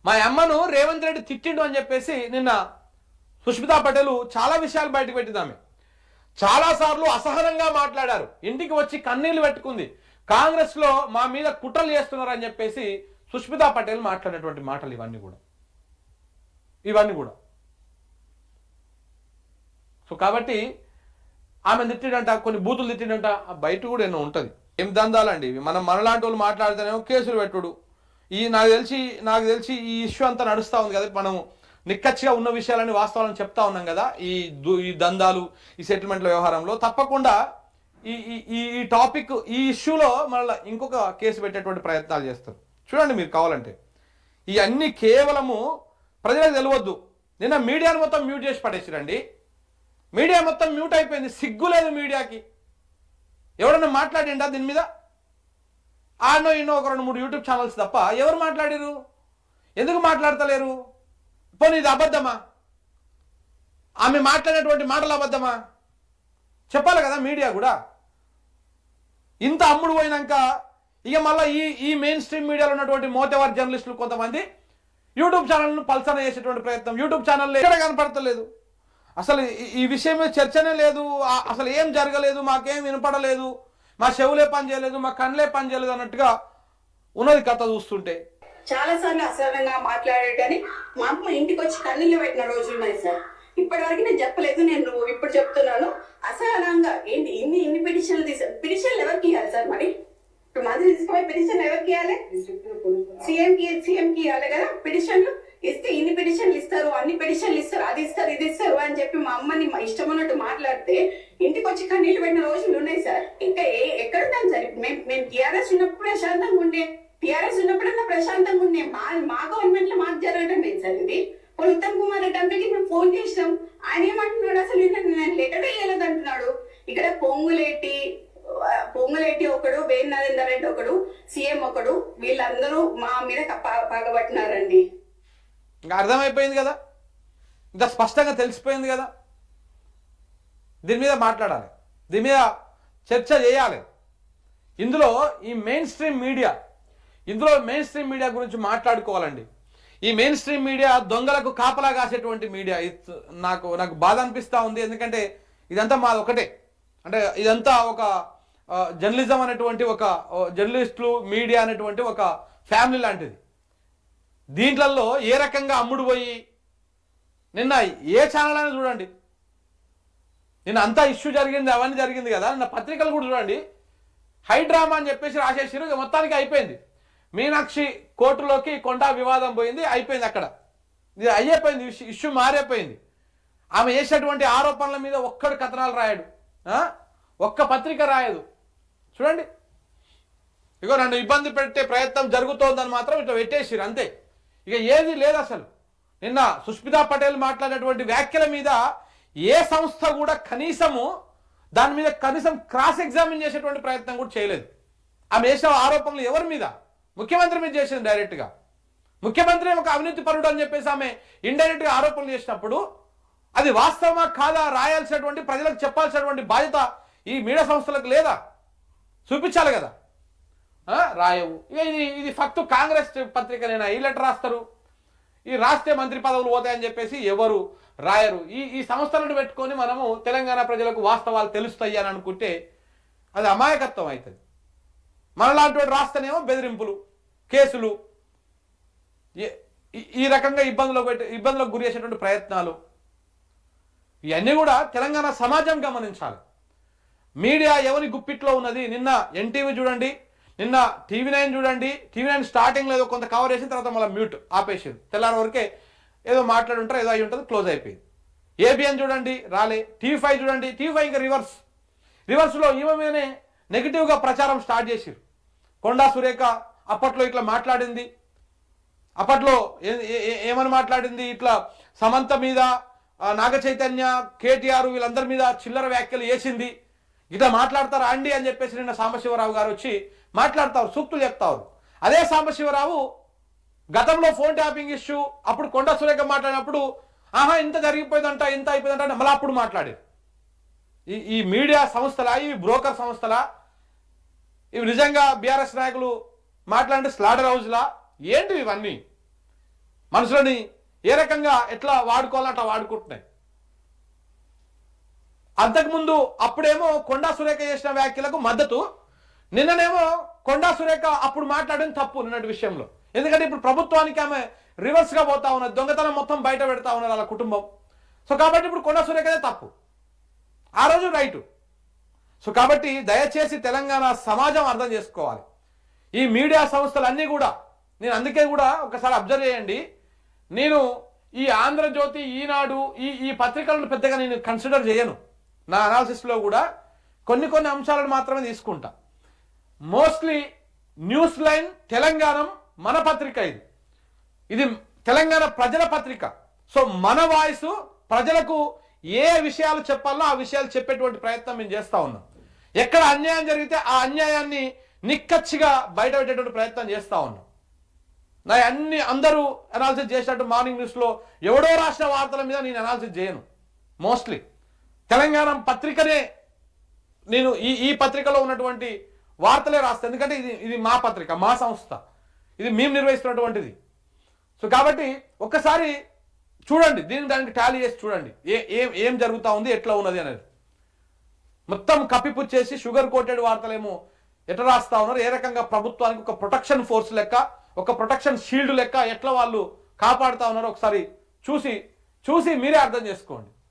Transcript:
మా అమ్మను రేవంత్ రెడ్డి తిట్టిండు అని చెప్పేసి నిన్న సుష్మితా పటేల్ చాలా విషయాలు బయటకు పెట్టిందామె. చాలాసార్లు అసహనంగా మాట్లాడారు, ఇంటికి వచ్చి కన్నీళ్లు పెట్టుకుంది. కాంగ్రెస్ లో మా మీద కుట్రలు చేస్తున్నారు అని చెప్పేసి సుష్మితా పటేల్ మాట్లాడినటువంటి మాటలు ఇవన్నీ కూడా సో కాబట్టి ఆమె తిట్టిడంట, కొన్ని బూతులు తిట్టిడంట, బయట కూడా ఎన్నో ఉంటుంది. ఏం దందాలండి ఇవి. మనలాంటి వాళ్ళు మాట్లాడితేనేమో కేసులు పెట్టుడు. నాకు తెలిసి ఈ ఇష్యూ అంతా నడుస్తూ ఉంది కదా, మనం నిక్కచ్చిగా ఉన్న విషయాలని వాస్తవాలను చెప్తా ఉన్నాం కదా. ఈ దందాలు, ఈ సెటిల్మెంట్ల వ్యవహారంలో తప్పకుండా ఈ టాపిక్, ఈ ఇష్యూలో మళ్ళీ ఇంకొక కేసు పెట్టేటువంటి ప్రయత్నాలు చేస్తారు. చూడండి మీరు కావాలంటే. ఇవన్నీ కేవలము ప్రజలకు తెలియవద్దు. నిన్న మీడియాను మొత్తం మ్యూట్ చేసి పడేసిరండి. మీడియా మొత్తం మ్యూట్ అయిపోయింది. సిగ్గు లేదు మీడియాకి. ఎవడన్నా మాట్లాడిండా దీని మీద? ఆనో ఇన్నో ఒక 2-3 యూట్యూబ్ ఛానల్స్ తప్ప ఎవరు మాట్లాడారు? ఎందుకు మాట్లాడతలేరు? పోనీ ఇది అబద్ధమా? ఆమె మాట్లాడినటువంటి మాటలు అబద్ధమా? చెప్పాలి కదా మీడియా కూడా. ఇంత అమ్ముడు పోయినాక ఇక మళ్ళీ ఈ మెయిన్ స్ట్రీమ్ మీడియాలో ఉన్నటువంటి మోతేవారి జర్నలిస్టులు కొంతమంది యూట్యూబ్ ఛానల్ను పల్సన చేసేటువంటి ప్రయత్నం. యూట్యూబ్ ఛానల్లో ఎక్కడ కనపడతలేదు. అసలు ఈ విషయం మీద చర్చనే లేదు. అసలు ఏం జరగలేదు, మాకేం వినపడలేదు, మా చెవులే పని చేయలేదు, మా కళ్ళే పని చేయలేదు అన్నట్టుగా ఉన్నది కథ చూస్తుంటే. చాలా సార్లు అసహనంగా మాట్లాడేటని మా అమ్మ ఇంటికి వచ్చి కన్నీళ్ళు పెట్టిన రోజులు ఉన్నాయి సార్. ఇప్పటి వరకు నేను చెప్పలేదు, నేను ఇప్పుడు చెప్తున్నాను. అసహనంగా ఏంటి ఇన్ని పిటిషన్లు పిటిషన్లు ఎవరికి ఇవ్వాలి సార్? మరి ఇప్పుడు మంది తీసుకుపోయి పిటిషన్ ఎవరికి ఇవ్వాలి? సీఎంకి ఇవ్వాలి కదా పిటిషన్లు. ఇస్తే ఇన్ని పిటిషన్లు ఇస్తారు, అన్ని పిటిషన్లు ఇస్తారు, అది ఇస్తారు, ఇది ఇస్తారు అని చెప్పి మా అమ్మని మా ఇష్టం ఉన్నట్టు మాట్లాడితే ఇంటికి వచ్చి కన్నీళ్ళు పెట్టిన రోజులు ఉన్నాయి సార్. ఇంకా ఎక్కడున్నాం సార్? మేము టీఆర్ఎస్ ఉన్నప్పుడు ప్రశాంతంగా ఉండే, టీఆర్ఎస్ ఉన్నప్పుడన్నా ప్రశాంతంగా ఉండే. మా గవర్నమెంట్ లో మాకు జరగడం లేదు సార్ ఇది. ఉత్తమ్ కుమార్ రెడ్డి అంటేకి మేము ఫోన్ చేసినాం. ఆయన ఏమంటున్నాడు? అసలు నేను లెటర్ వేయలేదు అంటున్నాడు. ఇక్కడ పొంగులేటి ఒకడు, వేణు నరేందర్ రెడ్డి ఒకడు, సీఎం ఒకడు, వీళ్ళందరూ మా మీద పగబట్టినారండి. ఇంకా అర్థమైపోయింది కదా, ఇంత స్పష్టంగా తెలిసిపోయింది కదా. దీని మీద మాట్లాడాలి, దీని మీద చర్చ చేయాలి. ఇందులో మెయిన్ స్ట్రీమ్ మీడియా గురించి మాట్లాడుకోవాలండి. ఈ మెయిన్ స్ట్రీమ్ మీడియా దొంగలకు కాపలా కాసేటువంటి మీడియా. నాకు బాధ అనిపిస్తూ ఉంది. ఎందుకంటే ఇదంతా మాది ఒకటే. అంటే ఇదంతా ఒక జర్నలిజం అనేటువంటి ఒక జర్నలిస్టులు, మీడియా అనేటువంటి ఒక ఫ్యామిలీ లాంటిది. దీంట్లలో ఏ రకంగా అమ్ముడు పోయి నిన్న ఏ ఛానల్ అయినా చూడండి, నిన్న అంతా ఇష్యూ జరిగింది, అవన్నీ జరిగింది కదా. నిన్న పత్రికలు కూడా చూడండి, హై డ్రామా అని చెప్పేసి రాసేసారు. ఇక మొత్తానికి అయిపోయింది. మీనాక్షి కోర్టులోకి కొండా వివాదం పోయింది, అయిపోయింది. అక్కడ ఇది అయిపోయింది, ఇష్యూ మారైపోయింది. ఆమె చేసేటువంటి ఆరోపణల మీద ఒక్కడు కథనాలు రాయడు, ఒక్క పత్రిక రాయదు. చూడండి, ఇగో నన్ను ఇబ్బంది పెట్టే ప్రయత్నం జరుగుతోందని మాత్రం ఇట్లా పెట్టేసిరు అంతే. ఇక ఏది లేదు అసలు. నిన్న సుష్మితా పటేల్ మాట్లాడినటువంటి వ్యాఖ్యల మీద ఏ సంస్థ కూడా దాని మీద కనీసం క్రాస్ ఎగ్జామిన్ చేసేటువంటి ప్రయత్నం కూడా చేయలేదు. ఆమె వేసిన ఆరోపణలు ఎవరి మీద? ముఖ్యమంత్రి మీద చేసింది డైరెక్ట్గా. ముఖ్యమంత్రి ఒక అవినీతి పరుడు అని చెప్పేసి ఆమె ఇండైరెక్ట్గా ఆరోపణలు చేసినప్పుడు అది వాస్తవమా కాదా రాయాల్సినటువంటి, ప్రజలకు చెప్పాల్సినటువంటి బాధ్యత ఈ మీడియా సంస్థలకు లేదా? చూపించాలి కదా. రాయవు. ఇక ఇది ఫక్తు కాంగ్రెస్ పత్రికనైనా ఈ లెటర్ రాస్తారు. ఈ రాస్తే మంత్రి పదవులు పోతాయని చెప్పేసి ఎవరు రాయరు. ఈ సంస్థలను పెట్టుకొని మనము తెలంగాణ ప్రజలకు వాస్తవాలు తెలుస్తాయి అని అనుకుంటే అది అమాయకత్వం అవుతుంది. మనలాంటి వాడు రాస్తేనేమో బెదిరింపులు, కేసులు, ఈ రకంగా ఇబ్బందులకు గురి చేసేటువంటి ప్రయత్నాలు, ఇవన్నీ కూడా తెలంగాణ సమాజం గమనించాలి. మీడియా ఎవరి గుప్పిట్లో ఉన్నది? నిన్న ఎన్టీవీ చూడండి, నిన్న టీవీ9 చూడండి. టీవీ9 స్టార్టింగ్లో ఏదో కొంత కవర్ చేసిన తర్వాత మళ్ళీ మ్యూట్ ఆపేసింది. తెల్లారి వరకే ఏదో మాట్లాడుంటారు, ఏదో అయి ఉంటుంది, క్లోజ్ అయిపోయింది. ఏబిఎన్ చూడండి, రాలే. టీవీ5 చూడండి, టీవీ5 ఇంకా రివర్స్లో ఈమె మీదనే నెగిటివ్గా ప్రచారం స్టార్ట్ చేసిరు. కొండా సురేఖ అప్పట్లో ఇట్లా మాట్లాడింది, అప్పట్లో ఏమని మాట్లాడింది, ఇట్లా సమంత మీద, నాగ చైతన్య, కేటీఆర్ వీళ్ళందరి మీద చిల్లర వ్యాఖ్యలు చేసింది. ఇట్లా మాట్లాడతారా అండి అని చెప్పేసి నిన్న సాంబశివరావు గారు వచ్చి మాట్లాడతారు, సూక్తులు చెప్తారు. అదే సాంబశివరావు గతంలో ఫోన్ ట్యాపింగ్ ఇష్యూ అప్పుడు కొండా సురేఖ మాట్లాడినప్పుడు ఇంత జరిగిపోయిందంట, ఇంత అయిపోయిందంట మళ్ళీ అప్పుడు మాట్లాడేది. ఈ మీడియా సంస్థలా, ఇవి బ్రోకర్ సంస్థలా, ఇవి నిజంగా బీఆర్ఎస్ నాయకులు మాట్లాడే స్లాటర్ హౌస్లా ఏంటి ఇవన్నీ? మనుషులని ఏ రకంగా ఎట్లా వాడుకోవాలో అట్లా వాడుకుంటున్నాయి. అంతకుముందు అప్పుడేమో కొండా సురేఖ చేసిన వ్యాఖ్యలకు మద్దతు, నిన్ననేమో కొండా సురేఖ అప్పుడు మాట్లాడడం తప్పు నిన్నటి విషయంలో. ఎందుకంటే ఇప్పుడు ప్రభుత్వానికి ఆమె రివర్స్ గా పోతా ఉన్నది, దొంగతనం మొత్తం బయట పెడతా ఉన్నారు వాళ్ళ కుటుంబం. సో కాబట్టి ఇప్పుడు కొండా సురేఖదే తప్పు, ఆ రోజు రైటు. సో కాబట్టి దయచేసి తెలంగాణ సమాజం అర్థం చేసుకోవాలి. ఈ మీడియా సంస్థలన్నీ కూడా, నేను అందుకే కూడా ఒకసారి అబ్జర్వ్ చేయండి, నేను ఈ ఆంధ్రజ్యోతి, ఈనాడు, ఈ పత్రికలను పెద్దగా నేను కన్సిడర్ చేయను. నా అనాలిసిస్లో కూడా కొన్ని అంశాలను మాత్రమే తీసుకుంటా. మోస్ట్లీ న్యూస్ లైన్, తెలంగాణ మన పత్రిక, ఇది తెలంగాణ ప్రజల పత్రిక. సో మన వాయిస్ ప్రజలకు ఏ విషయాలు చెప్పాలో ఆ విషయాలు చెప్పేటువంటి ప్రయత్నం మేము చేస్తా ఉన్నాం. ఎక్కడ అన్యాయం జరిగితే ఆ అన్యాయాన్ని నిక్కచ్చిగా బయట పెట్టేటువంటి ప్రయత్నం చేస్తా ఉన్నాం. నా అందరూ అనాలిసిస్ చేసినట్టు మార్నింగ్ న్యూస్లో ఎవడో రాసిన వార్తల మీద నేను అనాలిసిస్ చేయను. మోస్ట్లీ తెలంగాణ పత్రికనే నేను ఈ పత్రికలో ఉన్నటువంటి వార్తలే రాస్తాను. ఎందుకంటే ఇది మా పత్రిక, మా సంస్థ, ఇది మేము నిర్వహిస్తున్నటువంటిది. సో కాబట్టి ఒక్కసారి చూడండి, దానికి టాలీ చేసి చూడండి ఏం జరుగుతూ ఉంది, ఎట్లా ఉన్నది అనేది. మొత్తం కప్పిపుచ్చేసి షుగర్ కోటెడ్ వార్తలేమో ఎట్లా రాస్తా ఉన్నారు, ఏ రకంగా ప్రభుత్వానికి ఒక ప్రొటెక్షన్ ఫోర్స్ లెక్క, ఒక ప్రొటెక్షన్ షీల్డ్ లెక్క ఎట్లా వాళ్ళు కాపాడుతా ఉన్నారో ఒకసారి చూసి మీరే అర్థం చేసుకోండి.